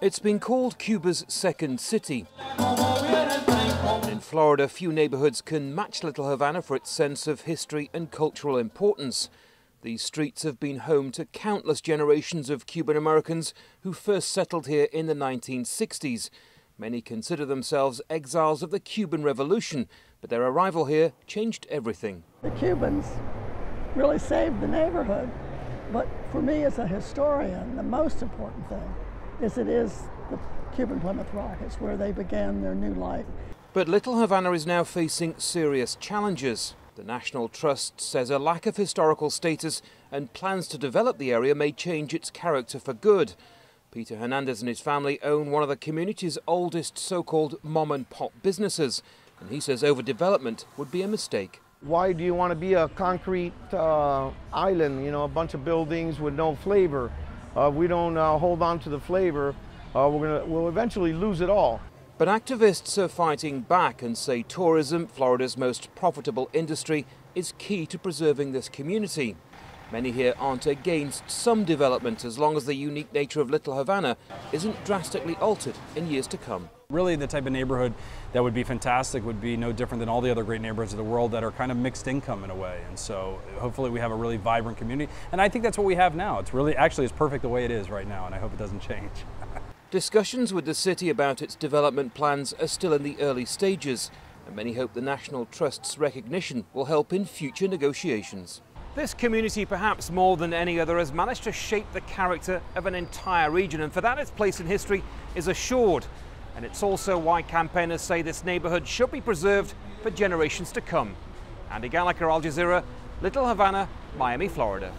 It's been called Cuba's second city. In Florida, few neighborhoods can match Little Havana for its sense of history and cultural importance. These streets have been home to countless generations of Cuban Americans who first settled here in the 1960s. Many consider themselves exiles of the Cuban Revolution, but their arrival here changed everything. The Cubans really saved the neighborhood, but for me as a historian, the most important thing is it is the Cuban Plymouth Rock. It's where they began their new life. But Little Havana is now facing serious challenges. The National Trust says a lack of historical status and plans to develop the area may change its character for good. Peter Hernandez and his family own one of the community's oldest so-called mom-and-pop businesses, and he says overdevelopment would be a mistake. Why do you want to be a concrete island, you know, a bunch of buildings with no flavor? We don't hold on to the flavor, we'll eventually lose it all. But activists are fighting back and say tourism, Florida's most profitable industry, is key to preserving this community. Many here aren't against some development as long as the unique nature of Little Havana isn't drastically altered in years to come. Really, the type of neighborhood that would be fantastic would be no different than all the other great neighborhoods of the world that are kind of mixed income in a way. And so hopefully we have a really vibrant community. And I think that's what we have now. It's really, actually, it's perfect the way it is right now, and I hope it doesn't change. Discussions with the city about its development plans are still in the early stages, and many hope the National Trust's recognition will help in future negotiations. This community, perhaps more than any other, has managed to shape the character of an entire region, and for that its place in history is assured. And it's also why campaigners say this neighborhood should be preserved for generations to come. Andy Gallagher, Al Jazeera, Little Havana, Miami, Florida.